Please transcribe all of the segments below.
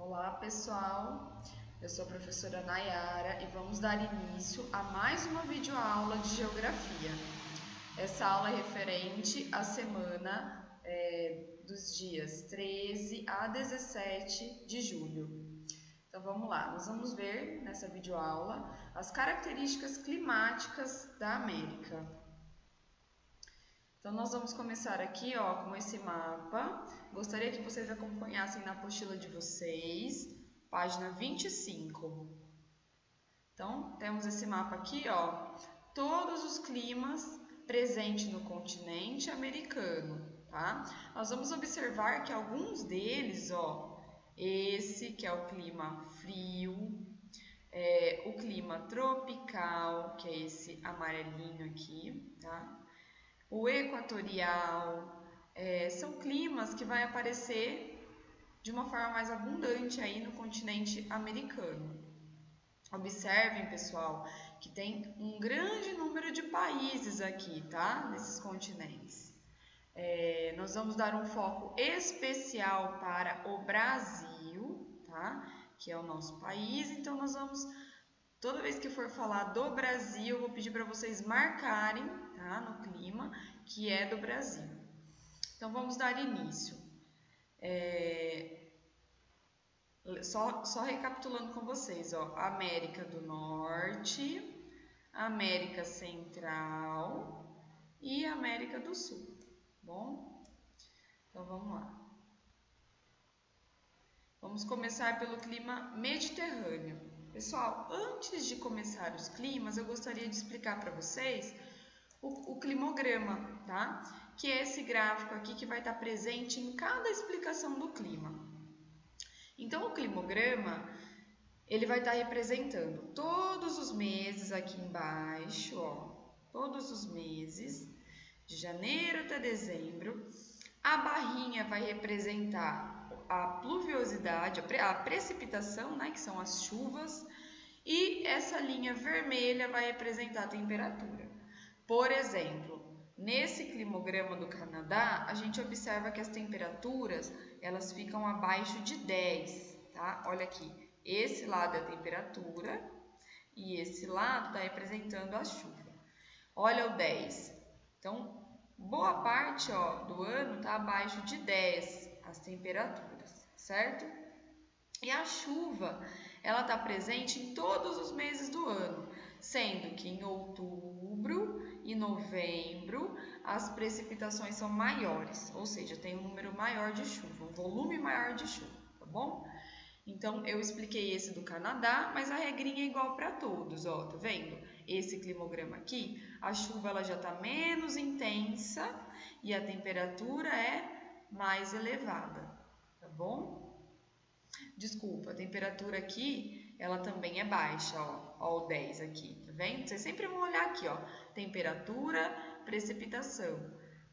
Olá pessoal, eu sou a professora Nayara e vamos dar início a mais uma videoaula de Geografia. Essa aula é referente à semana dos dias 13 a 17 de julho. Então vamos lá, nós vamos ver nessa videoaula as características climáticas da América. Então nós vamos começar aqui com esse mapa. Gostaria que vocês acompanhassem na apostila de vocês, página 25. Então temos esse mapa aqui, todos os climas presentes no continente americano, tá? Nós vamos observar que alguns deles, esse que é o clima frio, o clima tropical, que é esse amarelinho aqui, tá? O equatorial, são climas que vai aparecer de uma forma mais abundante aí no continente americano. Observem, pessoal, que tem um grande número de países aqui, tá? Nesses continentes. Nós vamos dar um foco especial para o Brasil, tá? Que é o nosso país, então nós vamos... Toda vez que for falar do Brasil, eu vou pedir para vocês marcarem, tá, no clima, que é do Brasil. Então, vamos dar início. Só recapitulando com vocês, América do Norte, América Central e América do Sul, bom? Então, vamos lá. Vamos começar pelo clima mediterrâneo. Pessoal, antes de começar os climas, eu gostaria de explicar para vocês o climograma, tá? Que é esse gráfico aqui que vai estar presente em cada explicação do clima. Então, o climograma, ele vai estar representando todos os meses aqui embaixo, todos os meses, de janeiro até dezembro. A barrinha vai representar a pluviosidade, a precipitação, né, que são as chuvas, e essa linha vermelha vai representar a temperatura. Por exemplo, nesse climograma do Canadá, a gente observa que as temperaturas, elas ficam abaixo de 10, tá? Olha aqui, esse lado é a temperatura e esse lado está representando a chuva. Olha o 10. Então, boa parte do ano está abaixo de 10 as temperaturas, certo? E a chuva, ela está presente em todos os meses do ano, sendo que em outubro e novembro as precipitações são maiores, ou seja, tem um número maior de chuva, um volume maior de chuva, tá bom? Então, eu expliquei esse do Canadá, mas a regrinha é igual para todos, tá vendo? Esse climograma aqui, a chuva ela já está menos intensa e a temperatura é mais elevada, tá bom? Desculpa, a temperatura aqui, ela também é baixa, ó o 10 aqui, tá vendo? Vocês sempre vão olhar aqui, temperatura, precipitação.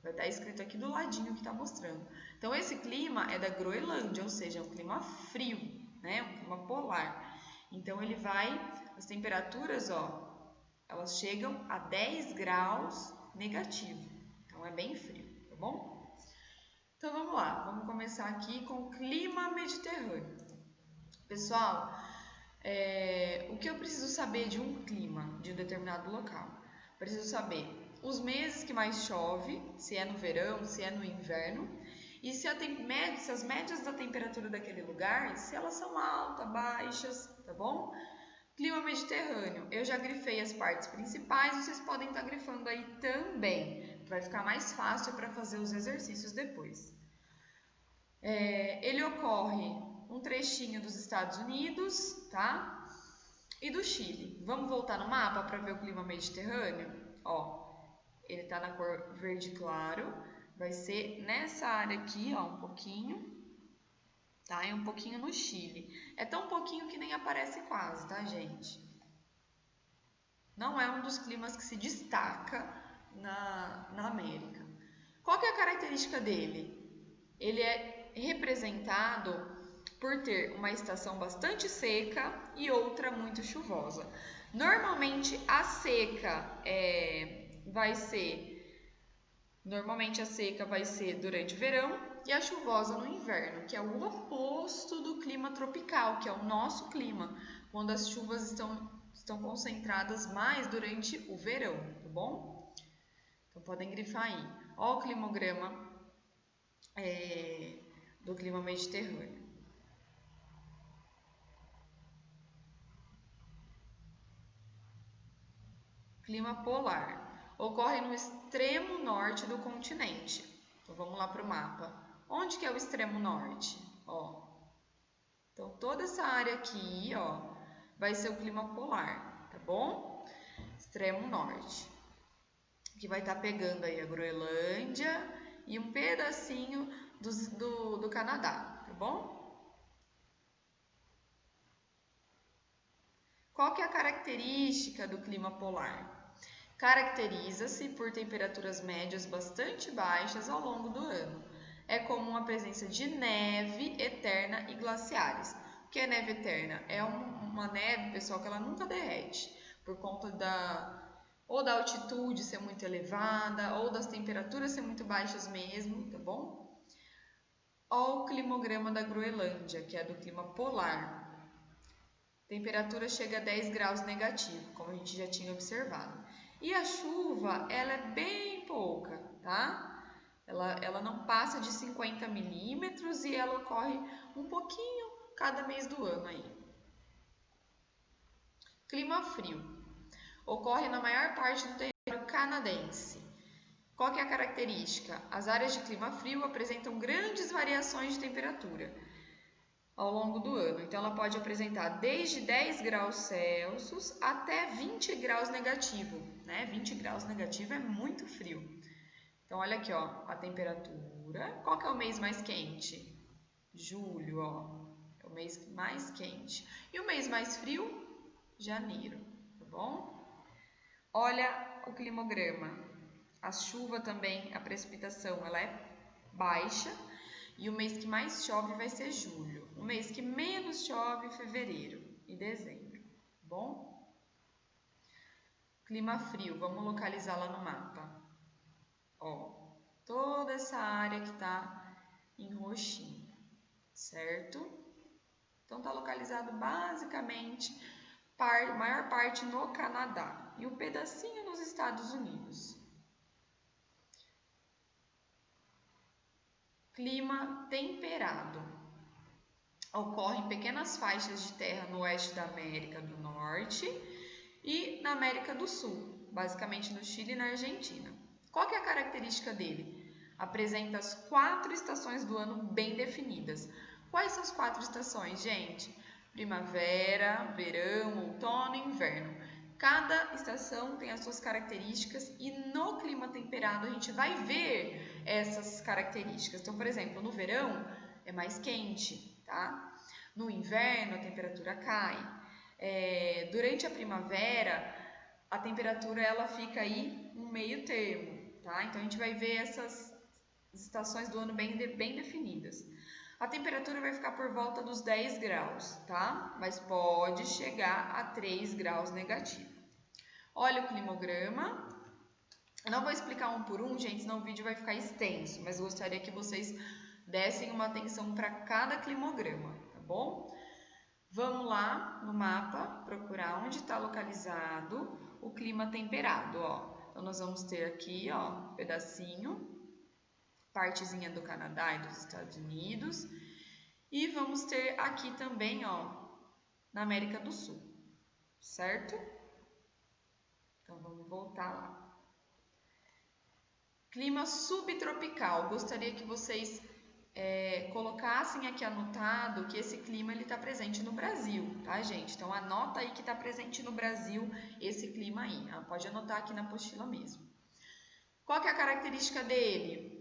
Vai estar escrito aqui do ladinho que está mostrando. Então, esse clima é da Groenlândia, ou seja, é um clima frio, né? Um clima polar. Então, as temperaturas, elas chegam a 10 graus negativo. Então, é bem frio, tá bom? Então, vamos lá. Vamos começar aqui com o clima mediterrâneo. Pessoal, o que eu preciso saber de um clima de um determinado local? Preciso saber os meses que mais chove, se é no verão, se é no inverno, e se as médias da temperatura daquele lugar, se elas são altas, baixas, tá bom? Clima mediterrâneo, eu já grifei as partes principais, vocês podem estar grifando aí também, vai ficar mais fácil para fazer os exercícios depois. Ele ocorre um trechinho dos Estados Unidos, tá? E do Chile. Vamos voltar no mapa para ver o clima mediterrâneo? Ele tá na cor verde claro, vai ser nessa área aqui, um pouquinho, tá? E um pouquinho no Chile. É tão pouquinho que nem aparece quase, tá, gente? Não é um dos climas que se destaca na América. Qual que é a característica dele? Ele é representado por ter uma estação bastante seca e outra muito chuvosa. Normalmente a seca vai ser durante o verão e a chuvosa no inverno, que é o oposto do clima clima tropical, que é o nosso clima, quando as chuvas estão concentradas mais durante o verão, tá bom? Então podem grifar aí. Ó o climograma do clima mediterrâneo. Clima polar. Ocorre no extremo norte do continente. Então vamos lá para o mapa. Onde que é o extremo norte? Ó. Então toda essa área aqui, ó, vai ser o clima polar, tá bom? Extremo norte. Que vai estar pegando aí a Groenlândia e um pedacinho do Canadá, tá bom? Qual que é a característica do clima polar? Caracteriza-se por temperaturas médias bastante baixas ao longo do ano. É comum a presença de neve eterna e glaciares. O que é neve eterna? É uma neve, pessoal, que ela nunca derrete, por conta ou da altitude ser muito elevada, ou das temperaturas ser muito baixas mesmo, tá bom? Ó o climograma da Groenlândia, que é do clima polar. Temperatura chega a 10 graus negativo, como a gente já tinha observado. E a chuva, ela é bem pouca, tá? Ela não passa de 50 milímetros e ela ocorre um pouquinho cada mês do ano aí. Clima frio. Ocorre na maior parte do território canadense. Qual que é a característica? As áreas de clima frio apresentam grandes variações de temperatura ao longo do ano. Então, ela pode apresentar desde 10 graus Celsius até 20 graus negativo, né? 20 graus negativo é muito frio. Então, olha aqui, ó, a temperatura. Qual que é o mês mais quente? Julho, ó, é o mês mais quente. E o mês mais frio? Janeiro, tá bom? Olha o climograma. A chuva também, a precipitação, ela é baixa. E o mês que mais chove vai ser julho. O mês que menos chove, fevereiro e dezembro. Bom? Clima frio, vamos localizar lá no mapa. Ó, toda essa área que está em roxinho, certo? Então, está localizado basicamente, maior parte no Canadá e um pedacinho nos Estados Unidos. Clima temperado. Ocorre em pequenas faixas de terra no oeste da América do Norte e na América do Sul, basicamente no Chile e na Argentina. Qual que é a característica dele? Apresenta as 4 estações do ano bem definidas. Quais são as 4 estações, gente? Primavera, verão, outono e inverno. Cada estação tem as suas características e no clima temperado a gente vai ver essas características. Então, por exemplo, no verão é mais quente, tá? No inverno a temperatura cai. Durante a primavera a temperatura ela fica aí no meio termo, tá? Então a gente vai ver essas estações do ano bem definidas. A temperatura vai ficar por volta dos 10 graus, tá? Mas pode chegar a 3 graus negativo. Olha o climograma. Eu não vou explicar um por um, gente, senão o vídeo vai ficar extenso, mas gostaria que vocês dessem uma atenção para cada climograma, tá bom? Vamos lá no mapa procurar onde está localizado o clima temperado, ó. Então, nós vamos ter aqui, ó, um pedacinho, partezinha do Canadá e dos Estados Unidos. E vamos ter aqui também, ó, na América do Sul, certo? Então, vamos voltar lá. Clima subtropical. Gostaria que vocês colocassem aqui anotado que esse clima está presente no Brasil, tá, gente? Então, anota aí que está presente no Brasil esse clima aí. Pode anotar aqui na apostila mesmo. Qual que é a característica dele?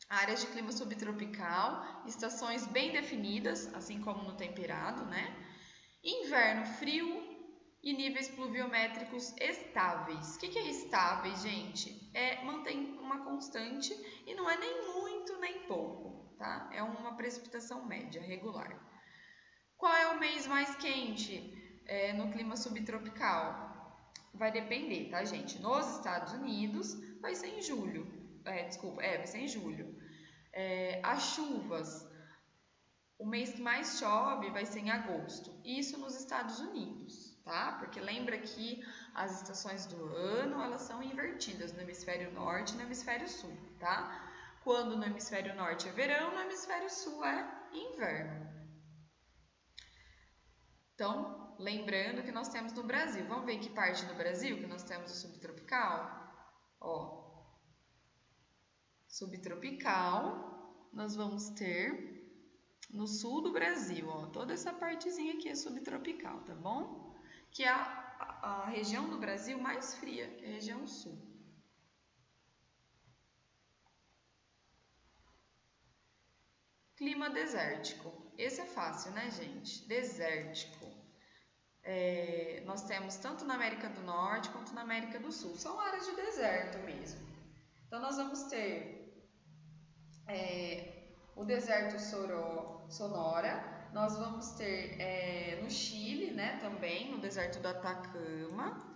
Áreas de clima subtropical, estações bem definidas, assim como no temperado, né? Inverno frio e níveis pluviométricos estáveis. O que é estáveis, gente? Mantém uma constante e não é nem muito nem pouco, tá? É uma precipitação média, regular. Qual é o mês mais quente no clima subtropical? Vai depender, tá, gente? Nos Estados Unidos vai ser em julho. Vai ser em julho. As chuvas O mês que mais chove vai ser em agosto. Isso nos Estados Unidos, tá? Porque lembra que as estações do ano, elas são invertidas no hemisfério norte e no hemisfério sul, tá? Quando no hemisfério norte é verão, no hemisfério sul é inverno. Então, lembrando que nós temos no Brasil. Vamos ver que parte do Brasil que nós temos o subtropical? Ó, subtropical, nós vamos ter no sul do Brasil, ó, toda essa partezinha aqui é subtropical, tá bom? Que é a região do Brasil mais fria, que é a região sul. Clima desértico. Esse é fácil, né, gente? Desértico. Nós temos tanto na América do Norte quanto na América do Sul. São áreas de deserto mesmo. Então, nós vamos ter o deserto Sonora, nós vamos ter no Chile, né, também, no deserto do Atacama.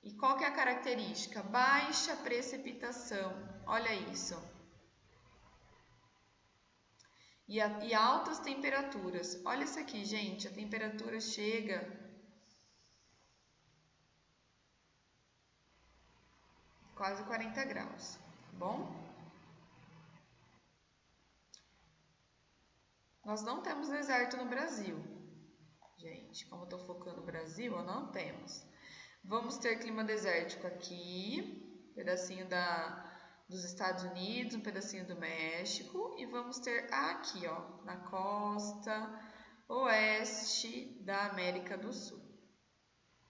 E qual que é a característica? Baixa precipitação, olha isso. E altas temperaturas, olha isso aqui, gente, a temperatura chega quase 40 graus, tá bom? Nós não temos deserto no Brasil, gente, como eu tô focando no Brasil, não temos. Vamos ter clima desértico aqui, pedacinho dos Estados Unidos, um pedacinho do México, e vamos ter aqui, ó, na costa oeste da América do Sul,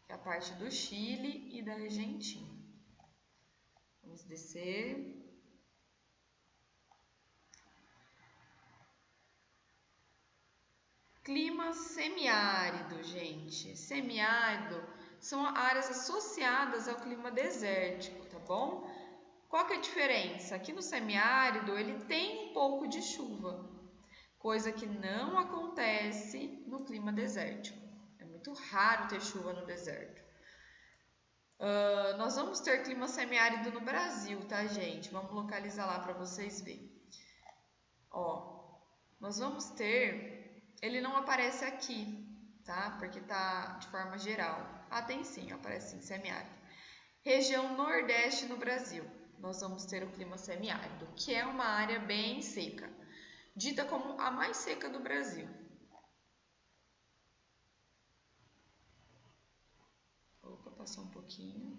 que é a parte do Chile e da Argentina. Vamos descer. Clima semiárido, gente. Semiárido são áreas associadas ao clima desértico, tá bom? Qual que é a diferença? Aqui no semiárido ele tem um pouco de chuva, coisa que não acontece no clima desértico. É muito raro ter chuva no deserto. Nós vamos ter clima semiárido no Brasil, tá, gente? Vamos localizar lá para vocês verem. Ó, nós vamos ter, ele não aparece aqui, tá? Porque tá de forma geral. Tem sim, aparece sim, semiárido. Região Nordeste no Brasil, nós vamos ter o clima semiárido, que é uma área bem seca, dita como a mais seca do Brasil. Opa, passou um pouquinho.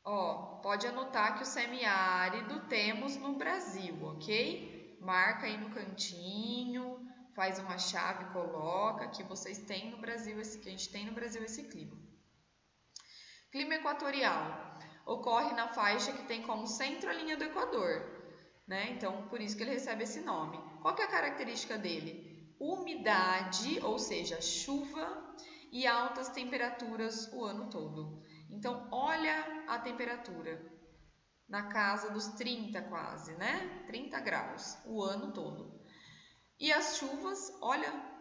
Ó, pode anotar que o semiárido temos no Brasil, ok? Marca aí no cantinho, faz uma chave, coloca que vocês têm no Brasil que a gente tem no Brasil esse clima. Clima equatorial ocorre na faixa que tem como centro a linha do Equador, né? Então, por isso que ele recebe esse nome. Qual que é a característica dele? Umidade, ou seja, chuva e altas temperaturas o ano todo. Então, olha a temperatura, na casa dos 30 quase, né? 30 graus o ano todo. E as chuvas, olha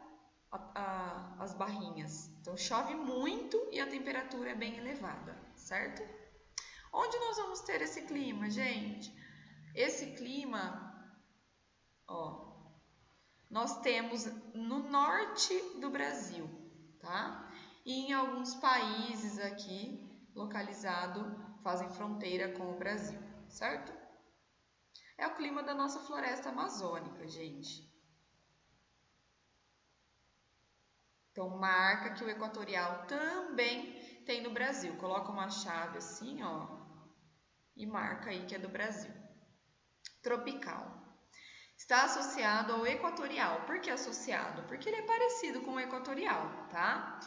as barrinhas. Então, chove muito e a temperatura é bem elevada, certo? Onde nós vamos ter esse clima, gente? Esse clima, ó, nós temos no norte do Brasil, tá? E em alguns países aqui localizado fazem fronteira com o Brasil, certo? É o clima da nossa floresta amazônica, gente. Então, marca que o equatorial também tem no Brasil. Coloca uma chave assim, ó, e marca aí que é do Brasil. Tropical. Está associado ao equatorial. Por que associado? Porque ele é parecido com o equatorial, tá?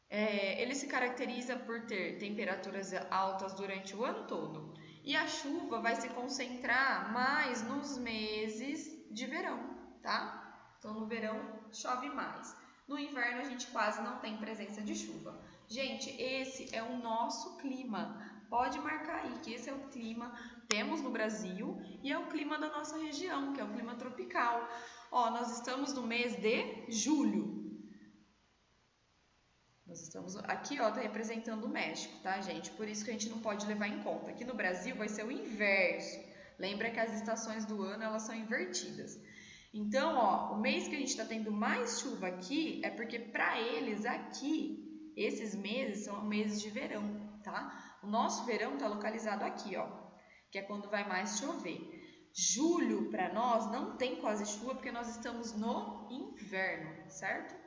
Ele se caracteriza por ter temperaturas altas durante o ano todo. E a chuva vai se concentrar mais nos meses de verão, tá? Então, no verão chove mais. No inverno, a gente quase não tem presença de chuva. Gente, esse é o nosso clima. Pode marcar aí que esse é o clima que temos no Brasil e é o clima da nossa região, que é o clima tropical. Ó, nós estamos no mês de julho. Nós estamos aqui, ó, tá representando o México, tá, gente? Por isso que a gente não pode levar em conta. Aqui no Brasil vai ser o inverso. Lembra que as estações do ano, elas são invertidas. Então, ó, o mês que a gente está tendo mais chuva aqui é porque para eles aqui, esses meses são meses de verão, tá? O nosso verão está localizado aqui, ó, que é quando vai mais chover. Julho, para nós, não tem quase chuva porque nós estamos no inverno, certo?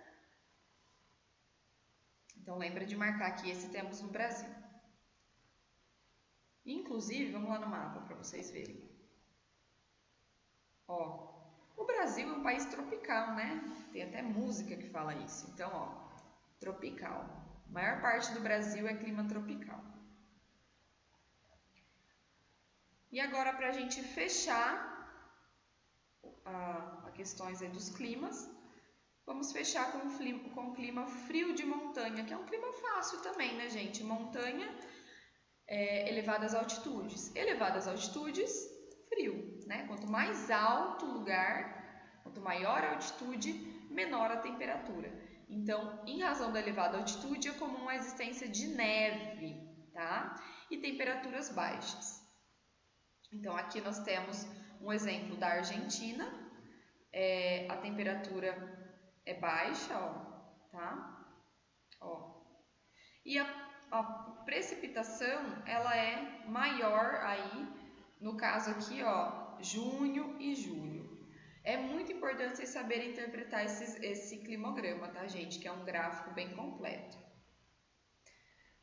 Então, lembra de marcar aqui esse temos no Brasil. Inclusive, vamos lá no mapa para vocês verem. Ó, o Brasil é um país tropical, né? Tem até música que fala isso. Então, ó, tropical. A maior parte do Brasil é clima tropical. E agora, para a gente fechar a questões aí dos climas, vamos fechar com o clima frio de montanha, que é um clima fácil também, né, gente? Montanha, elevadas altitudes. Elevadas altitudes, frio, né? Quanto mais alto o lugar, quanto maior a altitude, menor a temperatura. Então, em razão da elevada altitude, é comum a existência de neve, tá? E temperaturas baixas. Então, aqui nós temos um exemplo da Argentina. A temperatura é baixa, ó, tá? Ó. E a precipitação, ela é maior aí, no caso aqui, ó, junho e julho. É muito importante vocês saberem interpretar esse climograma, tá, gente? Que é um gráfico bem completo.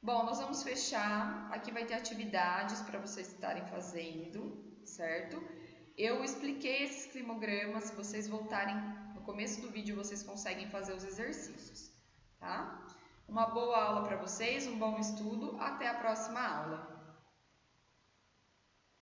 Bom, nós vamos fechar. Aqui vai ter atividades para vocês estarem fazendo, certo? Eu expliquei esses climogramas. Se vocês voltarem no começo do vídeo, vocês conseguem fazer os exercícios, tá? Uma boa aula para vocês, um bom estudo. Até a próxima aula.